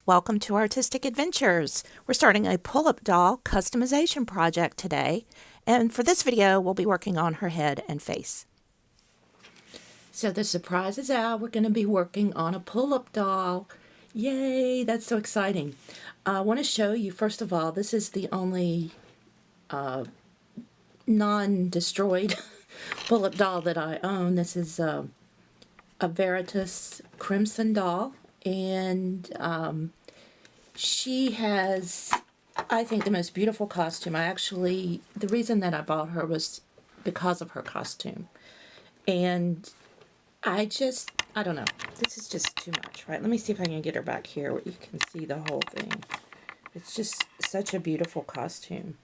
Welcome to Artistic Adventures. We're starting a pull-up doll customization project today, and for this video we'll be working on her head and face. So the surprise is out. We're going to be working on a pull-up doll. Yay, that's so exciting. I want to show you, first of all, this is the only non-destroyed pull-up doll that I own. This is a Veritas Crimson doll, and she has, I think, the most beautiful costume. The reason that I bought her was because of her costume. And I don't know. This is just too much, right? Let me see if I can get her back here where you can see the whole thing. It's just such a beautiful costume.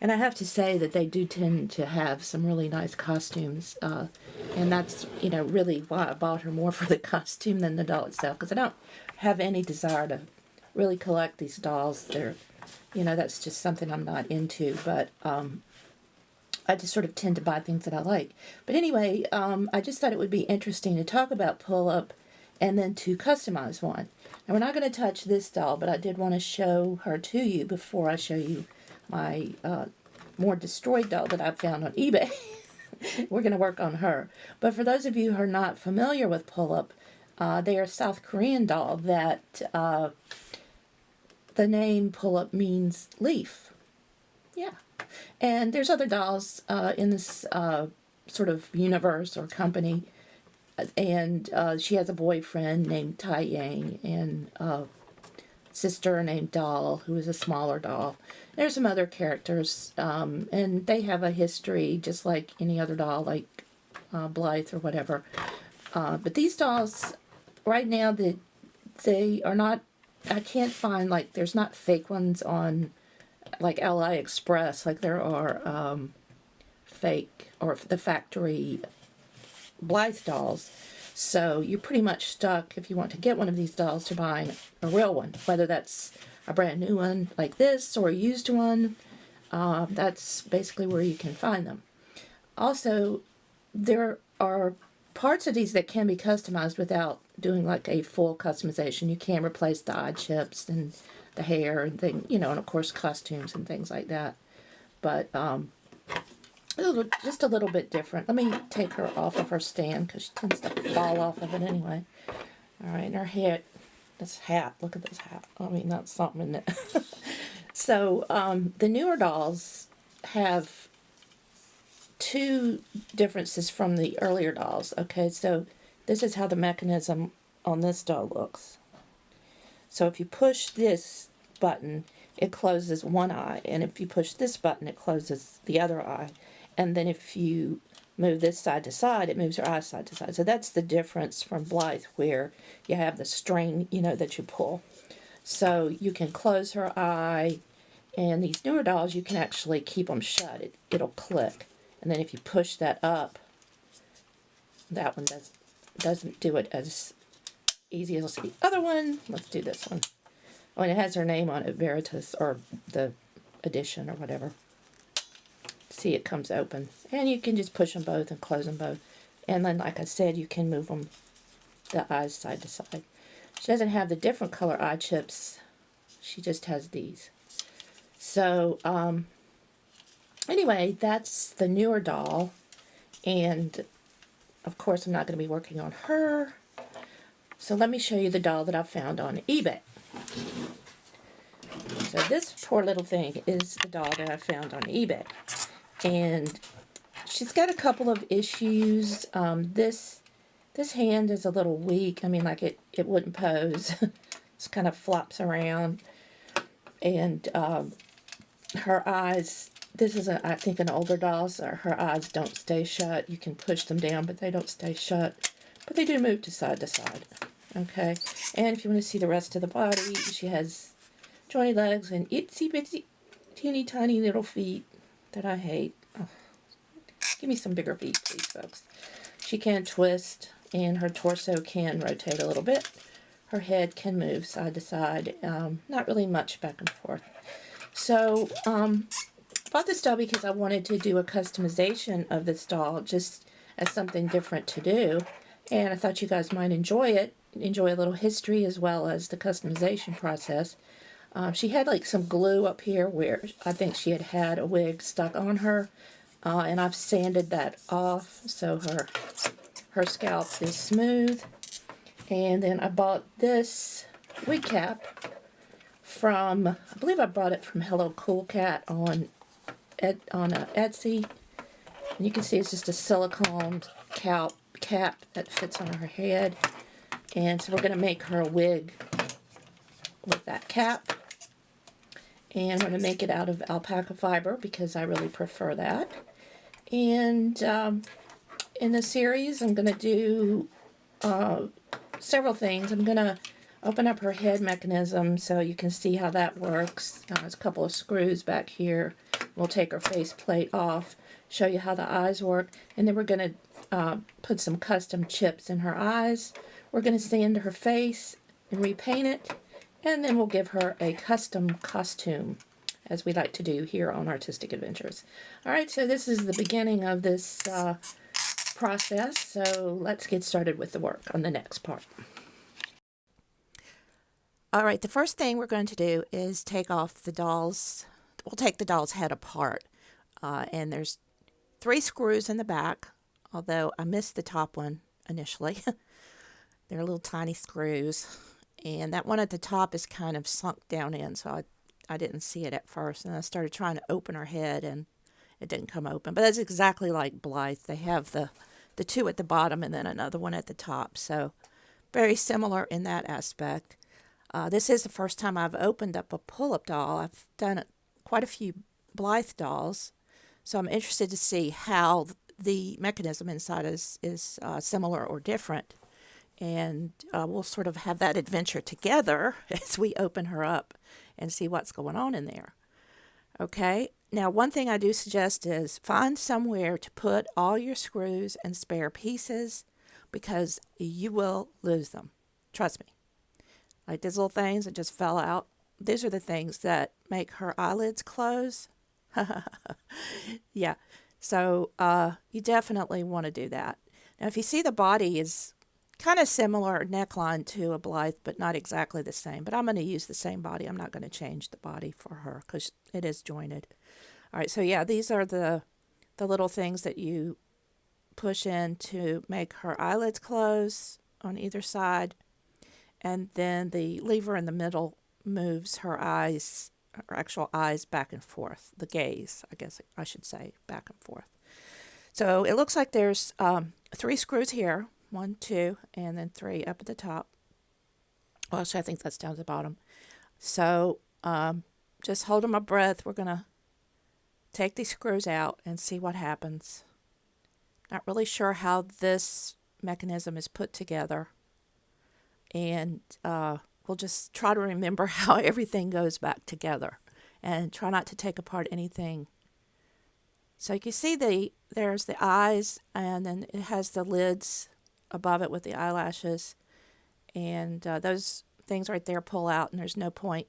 And I have to say that they do tend to have some really nice costumes. And that's, really why I bought her, more for the costume than the doll itself. Because I don't have any desire to really collect these dolls. They're, that's just something I'm not into. But I just sort of tend to buy things that I like. But anyway, I just thought it would be interesting to talk about pull-up and then to customize one. Now, we're not going to touch this doll, but I did want to show her to you before I show you my more destroyed doll that I found on eBay. We're going to work on her. But for those of you who are not familiar with pull-up, they are a South Korean doll that the name pull-up means leaf. Yeah. And there's other dolls in this sort of universe or company. And she has a boyfriend named Tai Yang and a sister named Doll, who is a smaller doll. There's some other characters, and they have a history just like any other doll, like Blythe or whatever. But these dolls, right now, they are not, I can't find, like, there's not fake ones on, like, AliExpress, like there are fake, or the factory Blythe dolls. So you're pretty much stuck, if you want to get one of these dolls, to buying a real one, whether that's a brand new one like this or a used one. That's basically where you can find them. Also, there are parts of these that can be customized without doing like a full customization. You can replace the eye chips and the hair and things, and of course costumes and things like that. But just a little bit different. Let me take her off of her stand because she tends to fall off of it anyway. All right, and her head, this hat, look at this hat. I mean, that's something, isn't it? So, the newer dolls have two differences from the earlier dolls. Okay, so this is how the mechanism on this doll looks. So if you push this button, it closes one eye, and if you push this button, it closes the other eye. And then if you move this side to side, it moves your eye side to side. So that's the difference from Blythe, where you have the string, that you pull. So you can close her eye, and these newer dolls, you can actually keep them shut. It'll click. And then if you push that up, that one doesn't do it as easy as the other one. Let's do this one. Oh, and it has her name on it, Veritas, or the edition or whatever. See, it comes open. And you can just push them both and close them both. And then, like I said, you can move them, the eyes side to side. She doesn't have the different color eye chips. She just has these. So, anyway, that's the newer doll. And, of course, I'm not going to be working on her. So let me show you the doll that I found on eBay. So this poor little thing is the doll that I found on eBay. And she's got a couple of issues. This hand is a little weak. I mean, like it wouldn't pose. It kind of flops around. And her eyes, this is, I think, an older doll, so her eyes don't stay shut. You can push them down, but they don't stay shut. But they do move to side. Okay? And if you want to see the rest of the body, she has jointy legs and itsy bitsy teeny tiny little feet that I hate. Oh, give me some bigger feet, please, folks. She can twist, and her torso can rotate a little bit. Her head can move side to side. Not really much back and forth. So, I bought this doll because I wanted to do a customization of this doll, just as something different to do. And I thought you guys might enjoy it. enjoy a little history as well as the customization process. She had like some glue up here where I think she had had a wig stuck on her, and I've sanded that off so her scalp is smooth. And then I bought this wig cap from, I believe I bought it from Hello Cool Cat on Etsy. And you can see it's just a silicone cap that fits on her head. And so we're going to make her a wig with that cap. And we're going to make it out of alpaca fiber because I really prefer that. And in the series, I'm going to do several things. I'm going to open up her head mechanism so you can see how that works. There's a couple of screws back here. We'll take her face plate off, show you how the eyes work, and then we're going to put some custom chips in her eyes. We're going to sand her face and repaint it, and then we'll give her a custom costume, as we like to do here on Artistic Adventures. Alright, so this is the beginning of this process, so let's get started with the work on the next part. Alright, the first thing we're going to do is take off the doll's, we'll take the doll's head apart. And there's 3 screws in the back, although I missed the top one initially. They're little tiny screws. And that one at the top is kind of sunk down in, so I didn't see it at first. And I started trying to open her head, and it didn't come open. But that's exactly like Blythe. They have the 2 at the bottom and then another one at the top. So very similar in that aspect. This is the first time I've opened up a Pullip doll. I've done quite a few Blythe dolls. So I'm interested to see how the mechanism inside is similar or different. And we'll sort of have that adventure together as we open her up and see what's going on in there. Okay, now one thing I do suggest is find somewhere to put all your screws and spare pieces because you will lose them. Trust me. Like these little things that just fell out. These are the things that make her eyelids close. Yeah, so you definitely want to do that. Now if you see the body is kind of similar neckline to a Blythe, but not exactly the same. But I'm going to use the same body. I'm not going to change the body for her because it is jointed. All right, so yeah, these are the little things that you push in to make her eyelids close on either side. And then the lever in the middle moves her eyes, her actual eyes back and forth. The gaze, I guess I should say, back and forth. So it looks like there's 3 screws here. 1, 2, and then 3 up at the top. Well, actually, I think that's down at the bottom. So just holding my breath, we're going to take these screws out and see what happens. Not really sure how this mechanism is put together. And we'll just try to remember how everything goes back together and try not to take apart anything. So you can see there's the eyes, and then it has the lids above it with the eyelashes, and those things right there pull out, and there's no point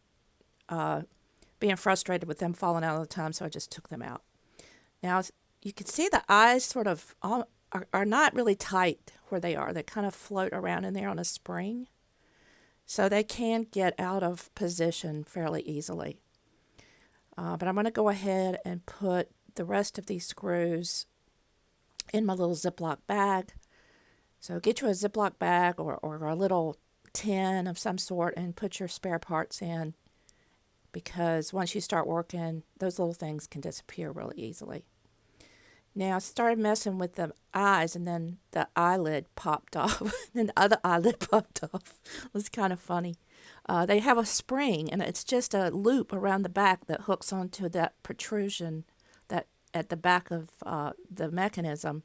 being frustrated with them falling out all the time, so I just took them out. Now you can see the eyes sort of are not really tight where they are. They kind of float around in there on a spring, so they can get out of position fairly easily. But I'm going to go ahead and put the rest of these screws in my little Ziploc bag. So get you a Ziploc bag or a little tin of some sort and put your spare parts in, because once you start working, those little things can disappear really easily. Now I started messing with the eyes, and then the eyelid popped off. And the other eyelid popped off. It was kind of funny. They have a spring, and it's just a loop around the back that hooks onto that protrusion that at the back of the mechanism.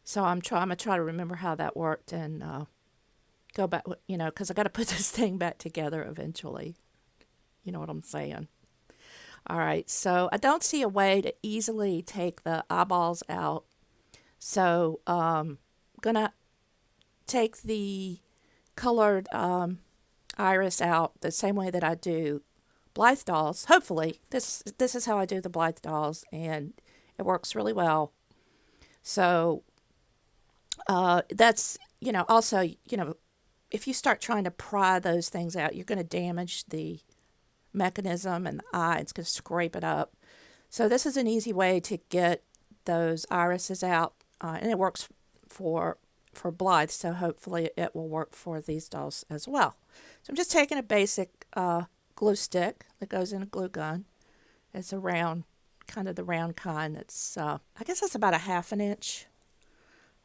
So I'm going to try to remember how that worked and go back, because I got to put this thing back together eventually. You know what I'm saying? All right, so I don't see a way to easily take the eyeballs out. So I'm going to take the colored iris out the same way that I do Blythe dolls. Hopefully, this is how I do the Blythe dolls, and it works really well. So that's, also, if you start trying to pry those things out, you're going to damage the mechanism and the eye. It's going to scrape it up. So this is an easy way to get those irises out, and it works for Blythe, so hopefully it will work for these dolls as well. So I'm just taking a basic glue stick that goes in a glue gun. It's a round, kind of the round kind that's, I guess that's about a 1/2 inch.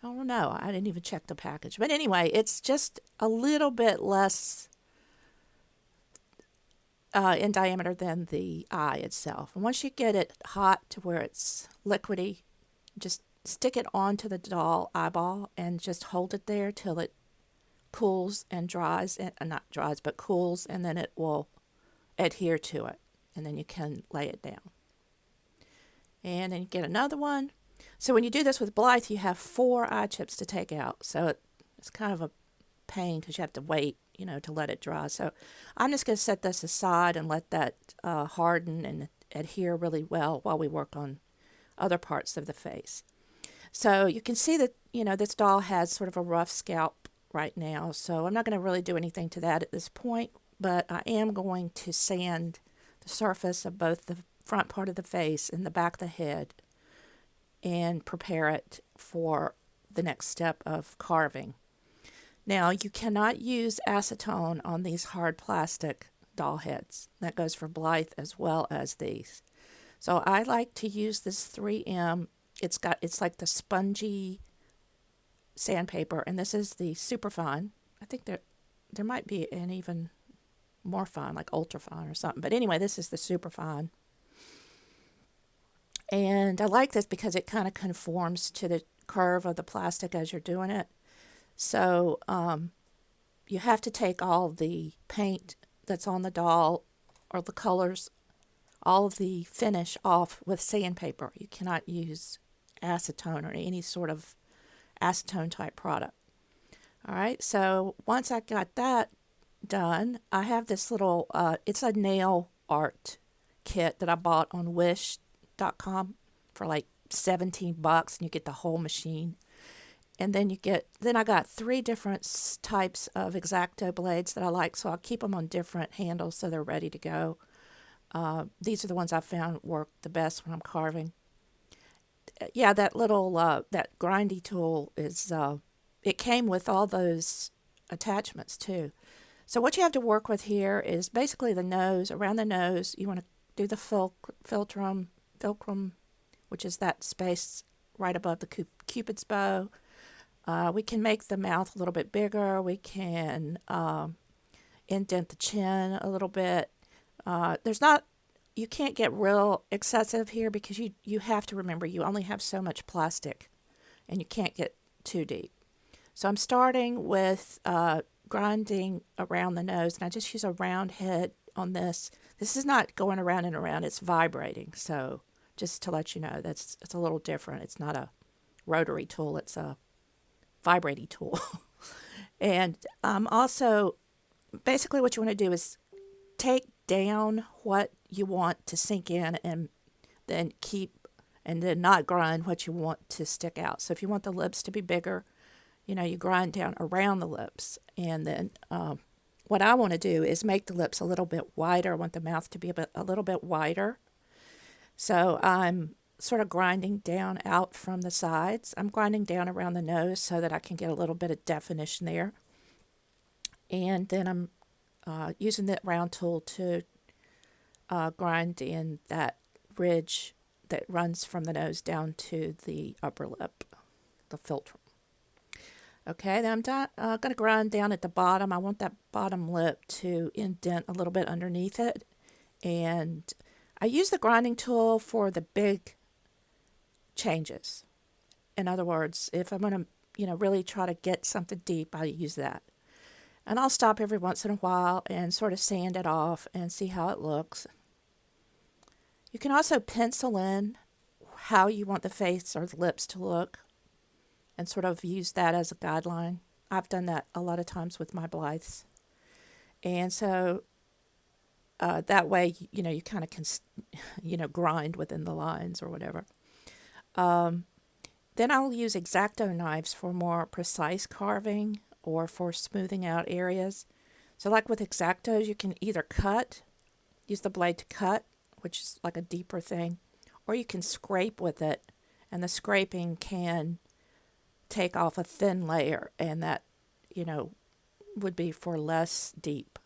I don't know. I didn't even check the package. But anyway, it's just a little bit less in diameter than the eye itself. And once you get it hot to where it's liquidy, just stick it onto the doll eyeball and just hold it there till it cools and dries, and not dries, but cools, and then it will adhere to it. And then you can lay it down. And then you get another one. So when you do this with Blythe, you have 4 eye chips to take out. So it's kind of a pain because you have to wait, to let it dry. So I'm just going to set this aside and let that harden and adhere really well while we work on other parts of the face. So you can see that, this doll has sort of a rough scalp right now. So I'm not going to really do anything to that at this point, but I am going to sand the surface of both the front part of the face and the back of the head and prepare it for the next step of carving. Now, you cannot use acetone on these hard plastic doll heads. That goes for Blythe as well as these. So I like to use this 3M. It's like the spongy sandpaper, and this is the super fine. I think there might be an even more fine, like ultra fine or something. But anyway, this is the super fine. And I like this because it kind of conforms to the curve of the plastic as you're doing it. So you have to take all the paint that's on the doll, or the colors, all of the finish off with sandpaper. You cannot use acetone or any sort of acetone type product. All right, so once I got that done, I have this little, it's a nail art kit that I bought on wish.com for like $17, and you get the whole machine. And then I got 3 different types of exacto blades that I like, so I'll keep them on different handles so they're ready to go. These are the ones I found work the best when I'm carving. Yeah, that little, that grindy tool is, it came with all those attachments too. So what you have to work with here is basically the nose. Around the nose, you want to do the fulcrum, which is that space right above the cupid's bow. We can make the mouth a little bit bigger. We can indent the chin a little bit. You can't get real excessive here because you have to remember you only have so much plastic and you can't get too deep. So I'm starting with grinding around the nose, and I just use a round head on this. This is not going around and around, it's vibrating. So just to let you know, it's a little different. It's not a rotary tool, it's a vibrating tool. And also, basically what you want to do is take down what you want to sink in, and then not grind what you want to stick out. So if you want the lips to be bigger, you grind down around the lips. And then what I want to do is make the lips a little bit wider. I want the mouth to be a little bit wider. So I'm sort of grinding down out from the sides. I'm grinding down around the nose so that I can get a little bit of definition there. And then I'm using that round tool to grind in that ridge that runs from the nose down to the upper lip, the filter. Okay, then I'm going to grind down at the bottom. I want that bottom lip to indent a little bit underneath it. And I use the grinding tool for the big changes. In other words, if I'm going to, really try to get something deep, I use that. And I'll stop every once in a while and sort of sand it off and see how it looks. You can also pencil in how you want the face or the lips to look and sort of use that as a guideline. I've done that a lot of times with my Blythes. And so that way, you kind of can, grind within the lines or whatever. Then I'll use exacto knives for more precise carving. or for smoothing out areas. So like with exactos, you can either use the blade to cut, which is like a deeper thing, or you can scrape with it, and the scraping can take off a thin layer, and that, would be for less deep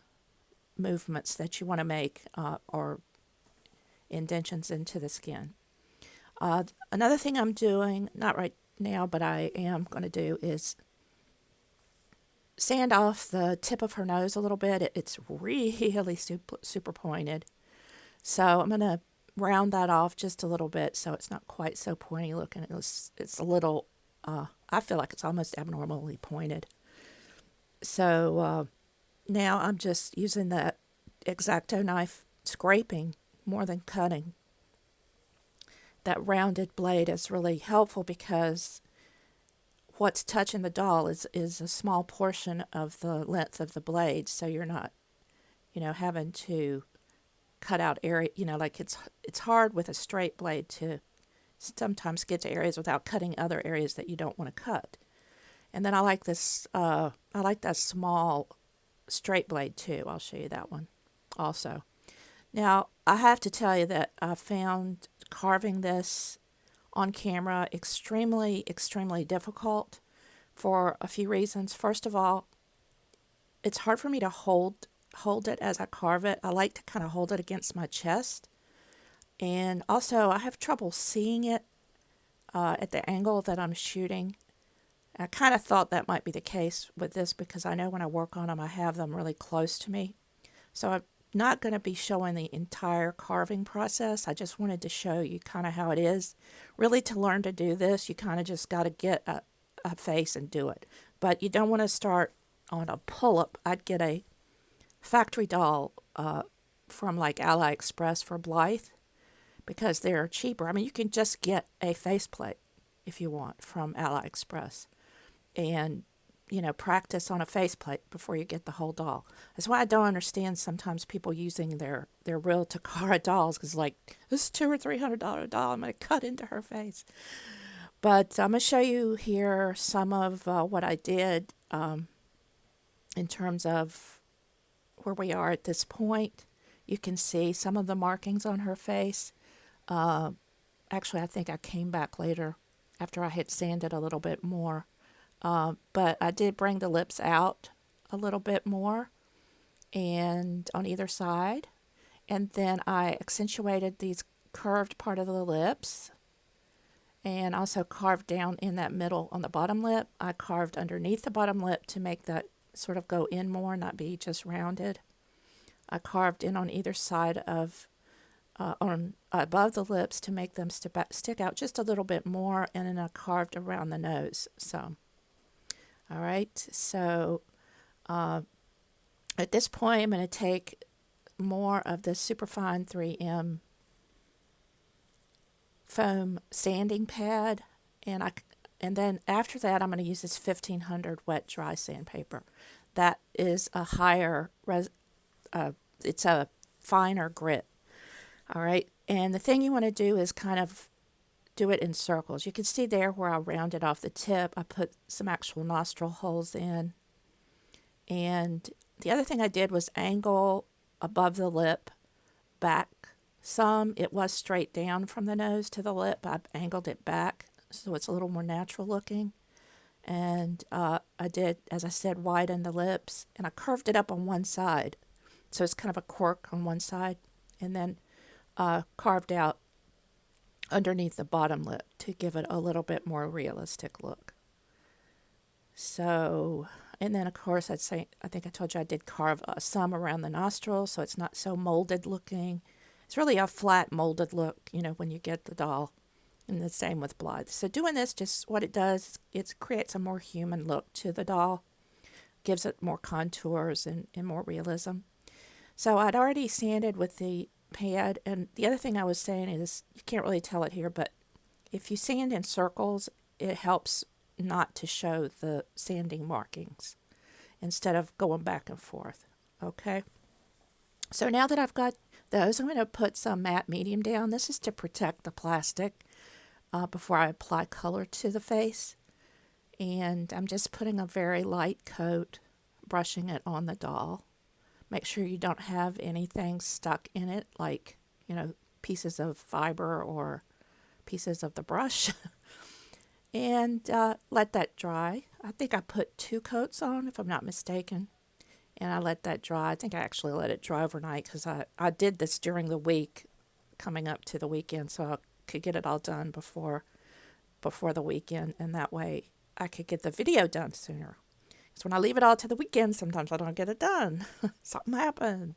movements that you want to make or indentions into the skin. Another thing I'm doing, not right now, but I am going to do is sand off the tip of her nose a little bit. It's really super pointed. So I'm going to round that off just a little bit so it's not quite so pointy looking. It's a little, I feel like it's almost abnormally pointed. So now I'm just using that exacto knife, scraping more than cutting. That rounded blade is really helpful because what's touching the doll is a small portion of the length of the blade, so you're not, having to cut out area, like it's hard with a straight blade to sometimes get to areas without cutting other areas that you don't want to cut. And then I like this, I like that small straight blade too. I'll show you that one also. Now, I have to tell you that I found carving this on camera extremely, extremely difficult for a few reasons. First of all, it's hard for me to hold it as I carve it. I like to kind of hold it against my chest. And also, I have trouble seeing it at the angle that I'm shooting. I kind of thought that might be the case with this because I know when I work on them, I have them really close to me. So I'm not going to be showing the entire carving process. I just wanted to show you kind of how it is. Really, to learn to do this, you kind of just got to get a face and do it. But you don't want to start on a pull-up. I'd get a factory doll from like AliExpress for Blythe because they're cheaper. I mean, you can just get a faceplate if you want from AliExpress and practice on a faceplate before you get the whole doll. That's why I don't understand sometimes people using their real Takara dolls, because like, this is $200 or $300 doll, I'm going to cut into her face. But I'm going to show you here some of what I did in terms of where we are at this point. You can see some of the markings on her face. Actually, I think I came back later after I had sanded a little bit more. But I did bring the lips out a little bit more and on either side. And then I accentuated these curved part of the lips and also carved down in that middle on the bottom lip. I carved underneath the bottom lip to make that sort of go in more, not be just rounded. I carved in on either side of on above the lips to make them stick out just a little bit more, and then I carved around the nose. So, all right. So at this point, I'm going to take more of the superfine 3M foam sanding pad, and then after that, I'm going to use this 1500 wet dry sandpaper. That is a higher, it's a finer grit. All right, and the thing you want to do is kind of do it in circles. You can see there where I rounded off the tip. I put some actual nostril holes in. And the other thing I did was angle above the lip back some. It was straight down from the nose to the lip. I angled it back so it's a little more natural looking. And I did, as I said, widen the lips. And I curved it up on one side. So it's kind of a quirk on one side. And then carved out underneath the bottom lip to give it a little bit more realistic look. So, and then of course I think I told you I did carve some around the nostril so it's not so molded looking. It's really a flat molded look, when you get the doll. And the same with Blythe. So doing this, just what it does, it creates a more human look to the doll. Gives it more contours and more realism. So I'd already sanded with the pad, and the other thing I was saying is, you can't really tell it here, but if you sand in circles, it helps not to show the sanding markings instead of going back and forth. Okay, so now that I've got those, I'm going to put some matte medium down. This is to protect the plastic before I apply color to the face. And I'm just putting a very light coat, brushing it on the doll. Make sure you don't have anything stuck in it, like, pieces of fiber or pieces of the brush. And let that dry. I think I put 2 coats on, if I'm not mistaken. And I let that dry. I think I actually let it dry overnight because I did this during the week coming up to the weekend so I could get it all done before the weekend, and that way I could get the video done sooner. Because when I leave it all to the weekend, sometimes I don't get it done. Something happens.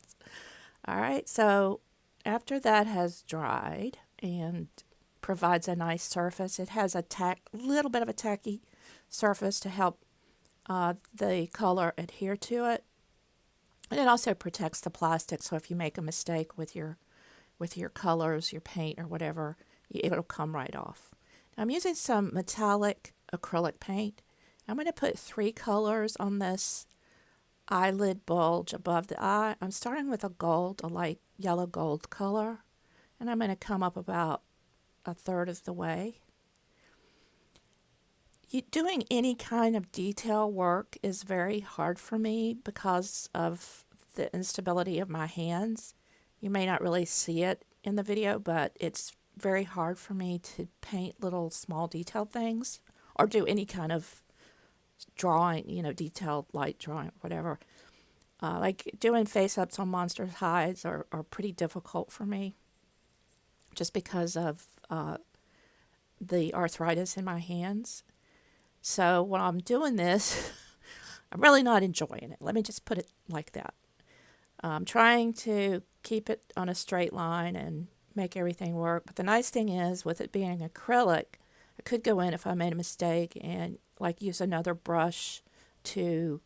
All right, so after that has dried and provides a nice surface, it has a little bit of a tacky surface to help the color adhere to it. And it also protects the plastic, so if you make a mistake with your colors, your paint or whatever, it'll come right off. Now I'm using some metallic acrylic paint. I'm going to put 3 colors on this eyelid bulge above the eye. I'm starting with a light yellow gold color, and I'm going to come up about 1/3 of the way. Doing any kind of detail work is very hard for me because of the instability of my hands. You may not really see it in the video, but it's very hard for me to paint little small detailed things or do any kind of drawing, detailed light drawing, whatever. Like doing face-ups on monsters' hides are pretty difficult for me just because of the arthritis in my hands. So when I'm doing this, I'm really not enjoying it. Let me just put it like that. I'm trying to keep it on a straight line and make everything work. But the nice thing is, with it being acrylic, I could go in if I made a mistake and use another brush to,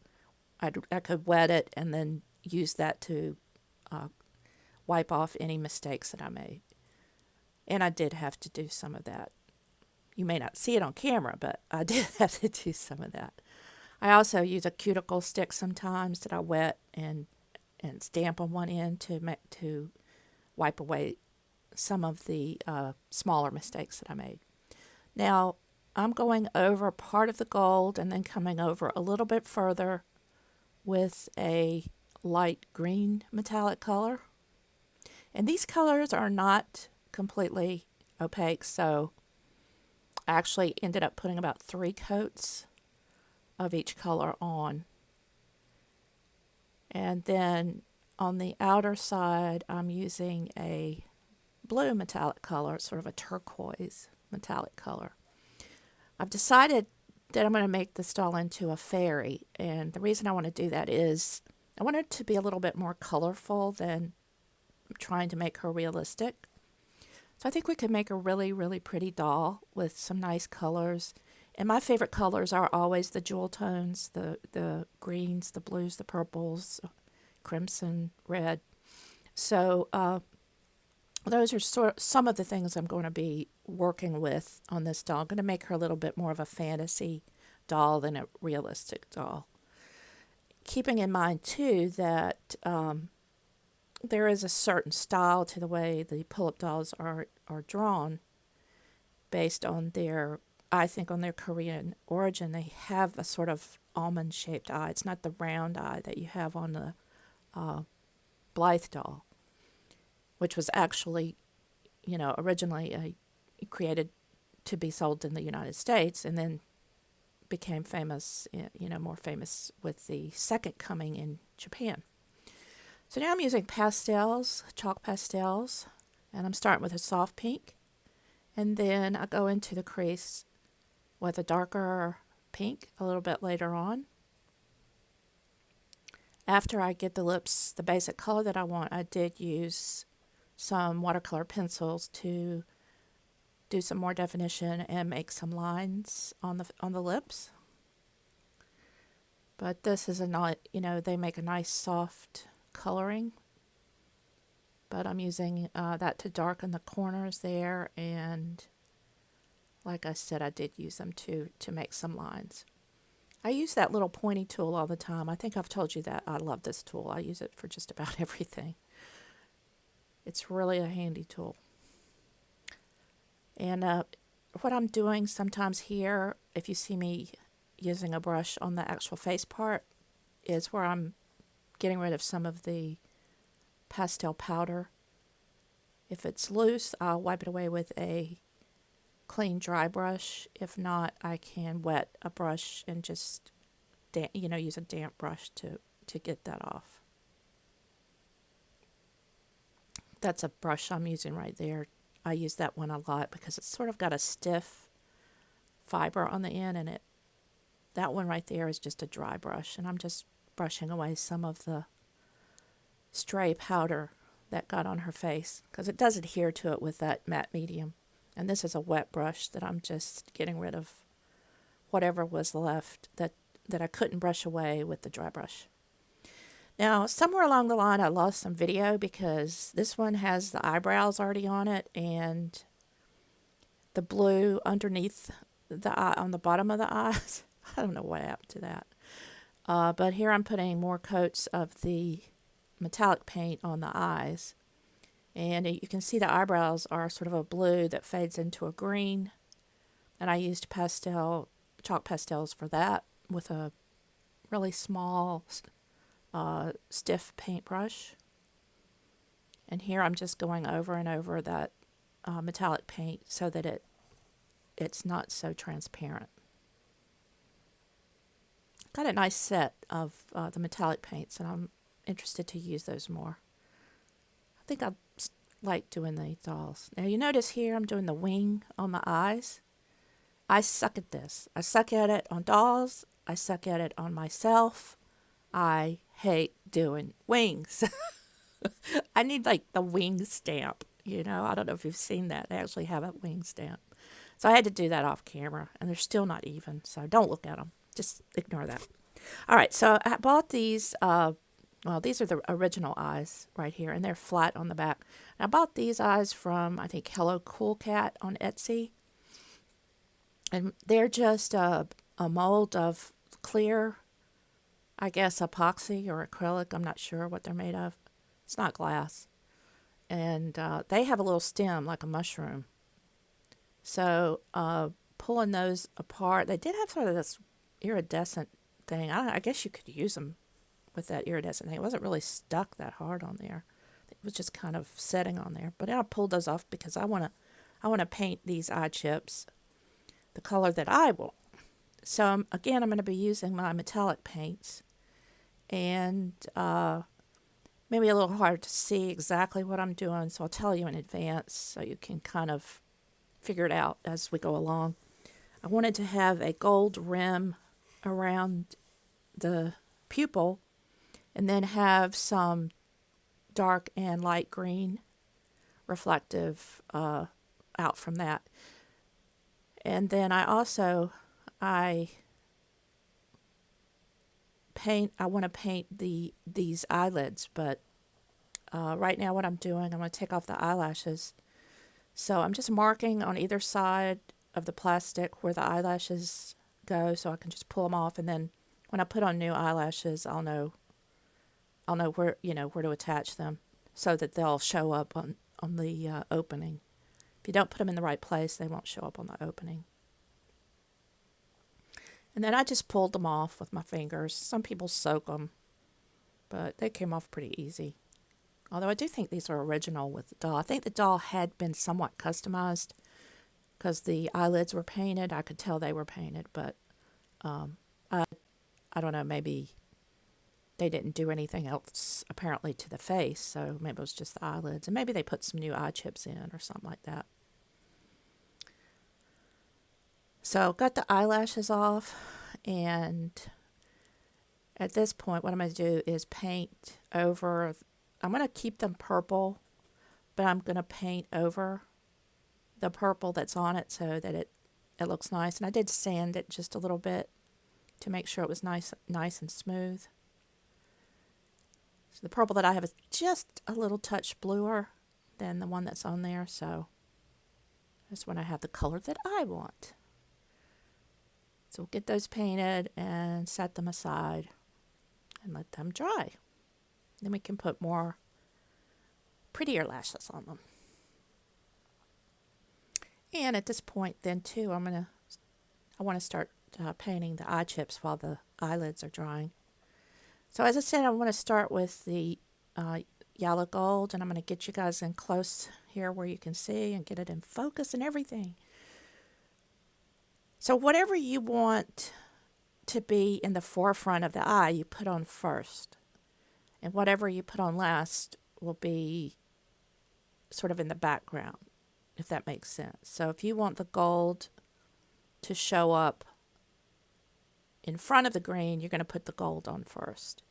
I could wet it and then use that to wipe off any mistakes that I made. And I did have to do some of that. You may not see it on camera, but I did have to do some of that. I also use a cuticle stick sometimes that I wet and stamp on one end to wipe away some of the smaller mistakes that I made. Now, I'm going over part of the gold and then coming over a little bit further with a light green metallic color. And these colors are not completely opaque, so I actually ended up putting about 3 coats of each color on. And then on the outer side, I'm using a blue metallic color, sort of a turquoise metallic color. I've decided that I'm going to make this doll into a fairy, and the reason I want to do that is I want it to be a little bit more colorful than trying to make her realistic. So I think we could make a really, really pretty doll with some nice colors. And my favorite colors are always the jewel tones, the greens, the blues, the purples, crimson, red. So those are some of the things I'm going to be working with on this doll. I'm going to make her a little bit more of a fantasy doll than a realistic doll. Keeping in mind, too, that there is a certain style to the way the pull-up dolls are drawn based on their, I think, on their Korean origin. They have a sort of almond-shaped eye. It's not the round eye that you have on the Blythe doll, which was actually, originally created to be sold in the United States and then became famous, more famous with the second coming in Japan. So now I'm using pastels, chalk pastels, and I'm starting with a soft pink. And then I go into the crease with a darker pink a little bit later on. After I get the lips the basic color that I want, I did use some watercolor pencils to do some more definition and make some lines on the lips. But this is they make a nice soft coloring. But I'm using that to darken the corners there, and like I said, I did use them to make some lines. I use that little pointy tool all the time. I think I've told you that I love this tool. I use it for just about everything. It's really a handy tool. And what I'm doing sometimes here, if you see me using a brush on the actual face part is where I'm getting rid of some of the pastel powder. If it's loose, I'll wipe it away with a clean dry brush. If not, I can wet a brush and just use a damp brush to get that off. That's a brush I'm using right there. I use that one a lot because it's sort of got a stiff fiber on the end, and that one right there is just a dry brush, and I'm just brushing away some of the stray powder that got on her face because it does adhere to it with that matte medium. And this is a wet brush that I'm just getting rid of whatever was left that I couldn't brush away with the dry brush. Now, somewhere along the line, I lost some video because this one has the eyebrows already on it and the blue underneath the eye, on the bottom of the eyes. I don't know what happened to that. But here I'm putting more coats of the metallic paint on the eyes. And you can see the eyebrows are sort of a blue that fades into a green. And I used chalk pastels for that with a really small, stiff paintbrush. And here I'm just going over and over that metallic paint so that it's not so transparent. Got a nice set of the metallic paints, and I'm interested to use those more. I think I like doing the dolls. Now you notice here I'm doing the wing on the eyes. I suck at this. I suck at it on dolls. I suck at it on myself. I hate doing wings. I need like the wing stamp. I don't know if you've seen that. They actually have a wing stamp. So I had to do that off camera, and they're still not even. So don't look at them. Just ignore that. All right, so I bought these. These are the original eyes right here, and they're flat on the back. And I bought these eyes from, I think, Hello Cool Cat on Etsy. And they're just a mold of clear, I guess, epoxy or acrylic. I'm not sure what they're made of. It's not glass. And they have a little stem like a mushroom. So pulling those apart, they did have sort of this iridescent thing. I guess you could use them with that iridescent thing. It wasn't really stuck that hard on there. It was just kind of setting on there. But I pulled those off because I want to paint these eye chips the color that I want. So again, I'm going to be using my metallic paints, and maybe a little hard to see exactly what I'm doing, so I'll tell you in advance so you can kind of figure it out as we go along. I wanted to have a gold rim around the pupil and then have some dark and light green reflective out from that. And then I want to paint these eyelids, but right now what I'm doing, I'm going to take off the eyelashes. So I'm just marking on either side of the plastic where the eyelashes go, so I can just pull them off, and then when I put on new eyelashes, I'll know where to attach them so that they'll show up on the opening. If you don't put them in the right place, they won't show up on the opening. And then I just pulled them off with my fingers. Some people soak them, but they came off pretty easy. Although I do think these are original with the doll. I think the doll had been somewhat customized because the eyelids were painted. I could tell they were painted, but I don't know, maybe they didn't do anything else apparently to the face, so maybe it was just the eyelids. And maybe they put some new eye chips in or something like that. So got the eyelashes off, and at this point what I'm going to do is paint over. I'm going to keep them purple, but I'm going to paint over the purple that's on it so that it looks nice. And I did sand it just a little bit to make sure it was nice and smooth. So the purple that I have is just a little touch bluer than the one that's on there, so I just want to have the color that I want. So we'll get those painted and set them aside and let them dry. Then we can put more prettier lashes on them. And at this point then too, I want to start painting the eye chips while the eyelids are drying. So as I said, I want to start with the yellow gold, and I'm going to get you guys in close here where you can see and get it in focus and everything. So whatever you want to be in the forefront of the eye, you put on first. And whatever you put on last will be sort of in the background, if that makes sense. So if you want the gold to show up in front of the green, you're going to put the gold on first.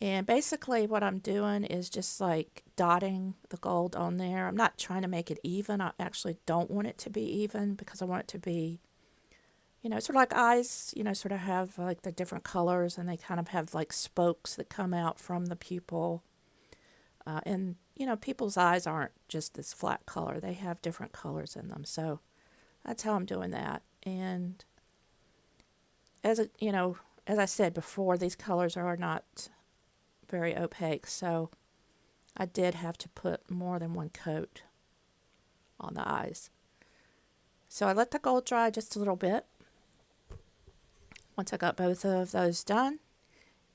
And basically what I'm doing is just like dotting the gold on there. I'm not trying to make it even. I actually don't want it to be even because I want it to be, you know, sort of like eyes, you know, sort of have like the different colors, and they kind of have like spokes that come out from the pupil. And, you know, people's eyes aren't just this flat color. They have different colors in them. So that's how I'm doing that. And as I said before, these colors are not very opaque. So I did have to put more than one coat on the eyes. So I let the gold dry just a little bit. Once I got both of those done,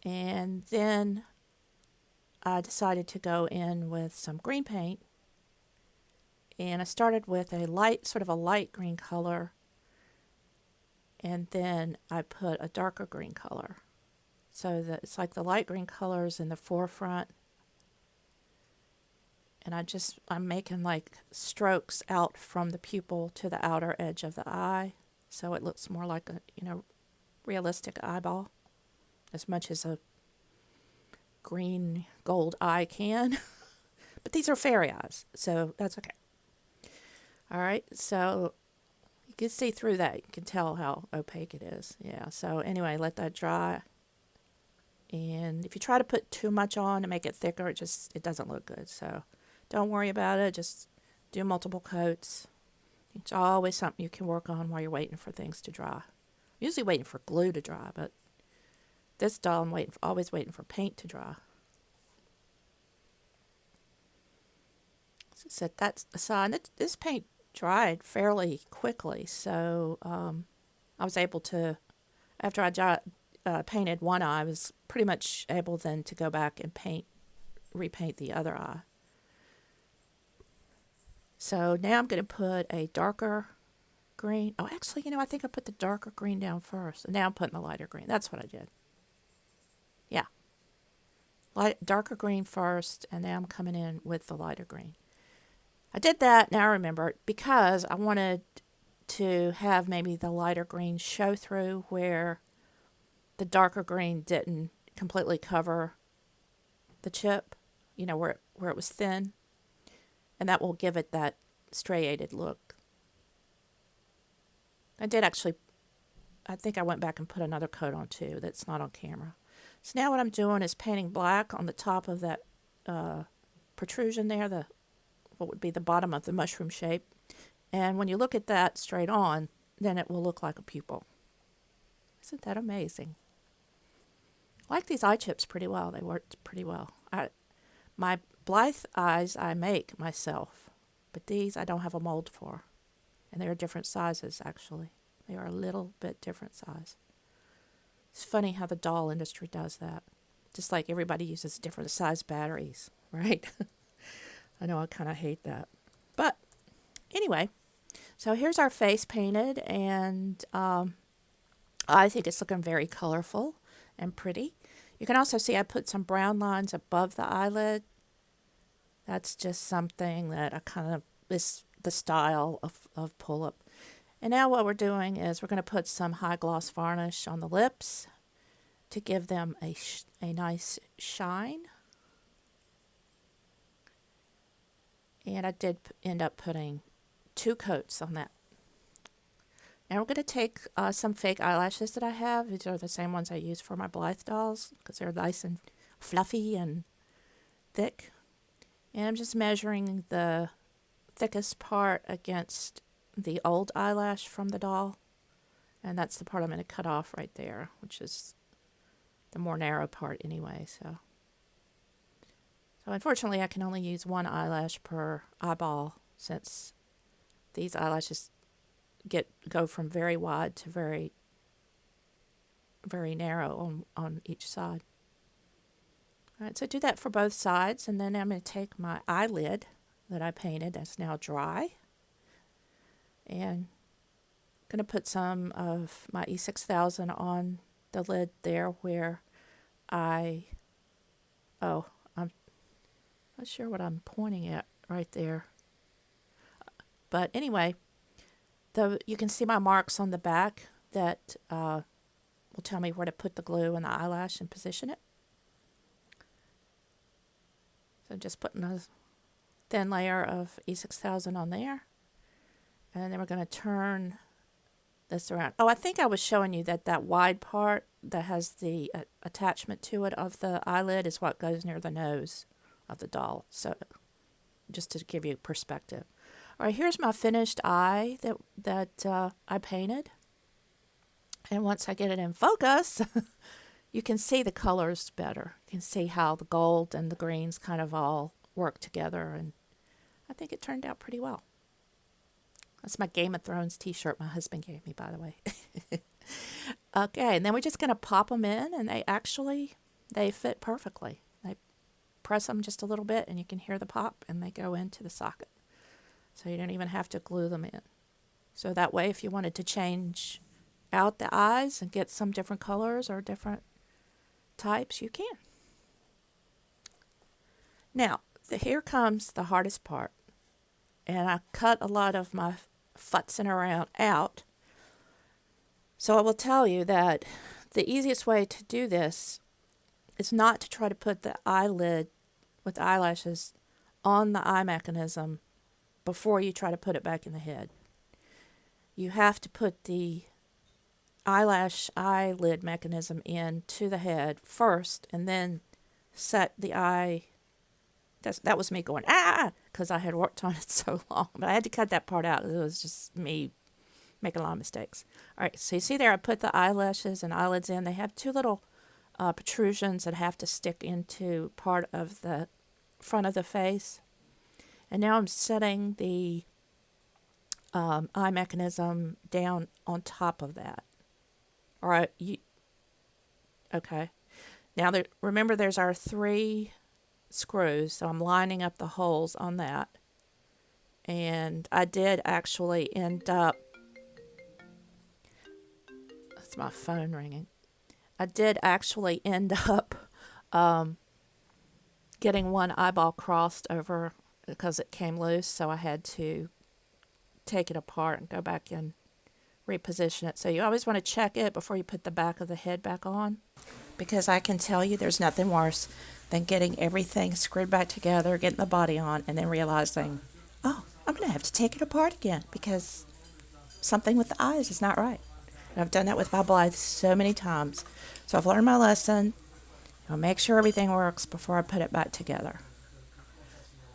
and then I decided to go in with some green paint, and I started with a sort of a light green color, and then I put a darker green color, so that it's like the light green color is in the forefront, and I'm making like strokes out from the pupil to the outer edge of the eye, so it looks more like a, you know, realistic eyeball, as much as a green gold eye can. But these are fairy eyes, so that's okay. All right, so you can see through that. You can tell how opaque it is. Yeah, so anyway, let that dry. And if you try to put too much on to make it thicker, it doesn't look good. So don't worry about it. Just do multiple coats. It's always something you can work on while you're waiting for things to dry. I'm usually waiting for glue to dry, but this doll I'm always waiting for paint to dry. So set that aside. This paint dried fairly quickly, so I was able to, after I painted one eye, I was pretty much able then to go back and repaint the other eye. So now I'm going to put a darker green. Oh, actually, you know, I think I put the darker green down first. And now I'm putting the lighter green. That's what I did. Yeah. Darker green first, and now I'm coming in with the lighter green. I did that, now I remember, because I wanted to have maybe the lighter green show through where the darker green didn't completely cover the chip, you know, where it was thin. And that will give it that striated look. I think I went back and put another coat on too that's not on camera. So now what I'm doing is painting black on the top of that protrusion there, what would be the bottom of the mushroom shape. And when you look at that straight on, then it will look like a pupil. Isn't that amazing? I like these eye chips pretty well. They worked pretty well. My Blythe eyes I make myself, but these I don't have a mold for. And they're different sizes, actually. They are a little bit different size. It's funny how the doll industry does that. Just like everybody uses different size batteries, right? I know I kind of hate that. But anyway, so here's our face painted, and I think it's looking very colorful and pretty. You can also see I put some brown lines above the eyelid. That's just something that I kind of, the style of Pullip. And now what we're doing is we're going to put some high gloss varnish on the lips to give them a nice shine. And I did end up putting 2 coats on that. Now we're going to take some fake eyelashes that I have. These are the same ones I use for my Blythe dolls because they're nice and fluffy and thick. And I'm just measuring the thickest part against the old eyelash from the doll. And that's the part I'm going to cut off right there, which is the more narrow part anyway. So unfortunately I can only use 1 eyelash per eyeball, since these eyelashes go from very wide to very very narrow on each side. All right, so do that for both sides, and then I'm going to take my eyelid that I painted that's now dry, and I'm going to put some of my E6000 on the lid there where I'm not sure what I'm pointing at right there. But anyway, you can see my marks on the back that will tell me where to put the glue and the eyelash and position it. So just putting a thin layer of E6000 on there. And then we're going to turn this around. Oh, I think I was showing you that wide part that has the attachment to it of the eyelid is what goes near the nose of the doll. So just to give you perspective. All right, here's my finished eye that I painted. And once I get it in focus, you can see the colors better. You can see how the gold and the greens kind of all work together. And I think it turned out pretty well. That's my Game of Thrones t-shirt my husband gave me, by the way. Okay, and then we're just going to pop them in, and they fit perfectly. I press them just a little bit, and you can hear the pop, and they go into the socket. So you don't even have to glue them in. So that way, if you wanted to change out the eyes and get some different colors or different types, you can. Now, here comes the hardest part. And I cut a lot of my futzing around out. So I will tell you that the easiest way to do this is not to try to put the eyelid with the eyelashes on the eye mechanism before you try to put it back in the head. You have to put the eyelid mechanism into the head first and then set the eye. That was me going, because I had worked on it so long. But I had to cut that part out. It was just me making a lot of mistakes. All right, so you see there I put the eyelashes and eyelids in. They have two little protrusions that have to stick into part of the front of the face. And now I'm setting the eye mechanism down on top of that. All right, okay. Now, remember there's our 3 screws, so I'm lining up the holes on that. And I did actually end up, that's my phone ringing. I did actually end up getting one eyeball crossed over because it came loose, so I had to take it apart and go back and reposition it. So you always want to check it before you put the back of the head back on, because I can tell you there's nothing worse than getting everything screwed back together, getting the body on, and then realizing, oh, I'm going to have to take it apart again because something with the eyes is not right. And I've done that with my Blythe so many times. So I've learned my lesson. I'll make sure everything works before I put it back together.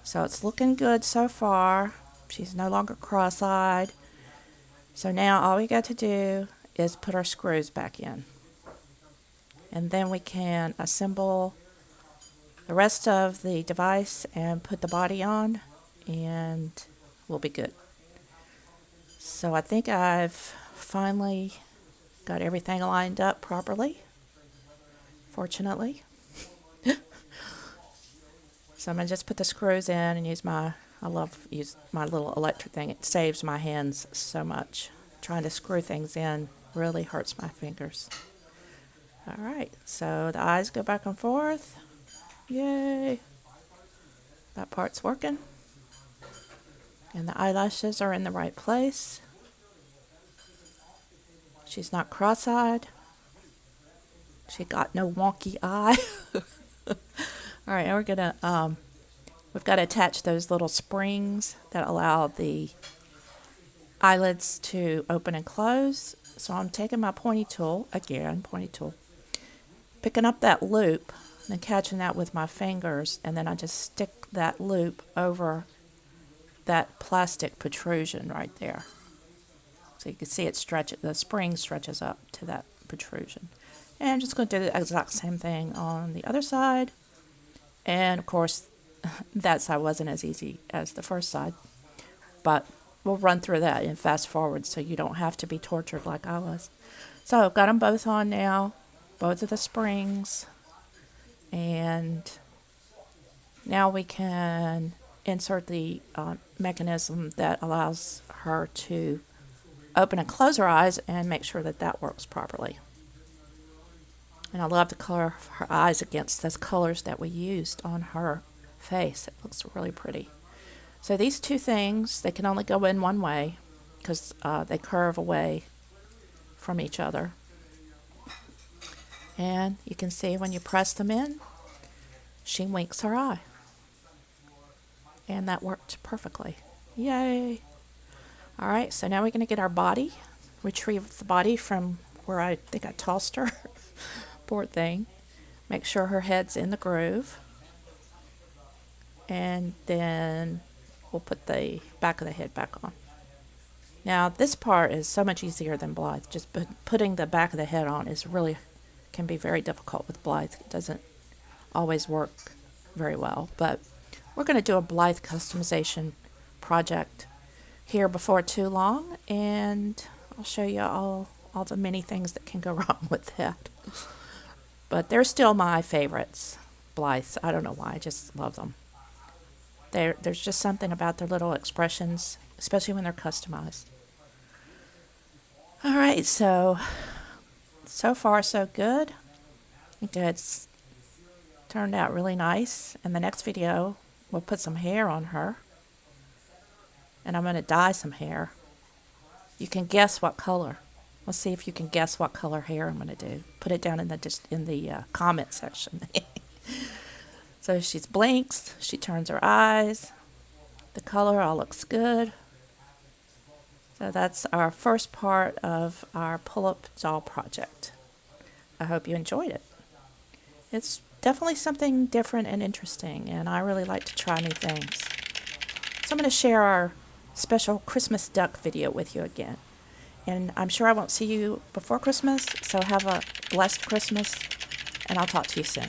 So it's looking good so far. She's no longer cross-eyed. So now all we got to do is put our screws back in. And then we can assemble the rest of the device and put the body on, and we'll be good. So I think I've finally got everything lined up properly, fortunately. So I'm going to just put the screws in and use I love use my little electric thing. It saves my hands so much. Trying to screw things in really hurts my fingers. All right, so the eyes go back and forth. Yay. That part's working. And the eyelashes are in the right place. She's not cross-eyed. She got no wonky eye. All right, now we're gonna, we've got to attach those little springs that allow the eyelids to open and close. So I'm taking my pointy tool, picking up that loop and catching that with my fingers, and then I just stick that loop over that plastic protrusion right there. So you can see it the spring stretches up to that protrusion. And I'm just going to do the exact same thing on the other side. And of course, that side wasn't as easy as the first side, but we'll run through that and fast forward so you don't have to be tortured like I was. So I've got them both on now. both of the springs, and now we can insert the mechanism that allows her to open and close her eyes and make sure that that works properly. And I love the color of her eyes against those colors that we used on her face. It looks really pretty. So these two things, they can only go in one way because they curve away from each other. And you can see when you press them in, she winks her eye. And that worked perfectly. Yay! Alright, so now we're going to get our body. Retrieve the body from where I think I tossed her. Poor thing. Make sure her head's in the groove. And then we'll put the back of the head back on. Now this part is so much easier than Blythe. Just putting the back of the head on can be very difficult with Blythe. It doesn't always work very well, but we're going to do a Blythe customization project here before too long, and I'll show you all the many things that can go wrong with that. But they're still my favorites, Blythes. I don't know why, I just love them. There's just something about their little expressions, especially when they're customized. Alright, so far so good. I think it's turned out really nice. In the next video, we'll put some hair on her. And I'm going to dye some hair. You can guess what color. Let's see if you can guess what color hair I'm going to do. Put it down in the comment section. So she blinks, she turns her eyes. The color all looks good. So that's our first part of our Pullip doll project. I hope you enjoyed it. It's definitely something different and interesting, and I really like to try new things. So I'm going to share our special Christmas duck video with you again. And I'm sure I won't see you before Christmas, so have a blessed Christmas, and I'll talk to you soon.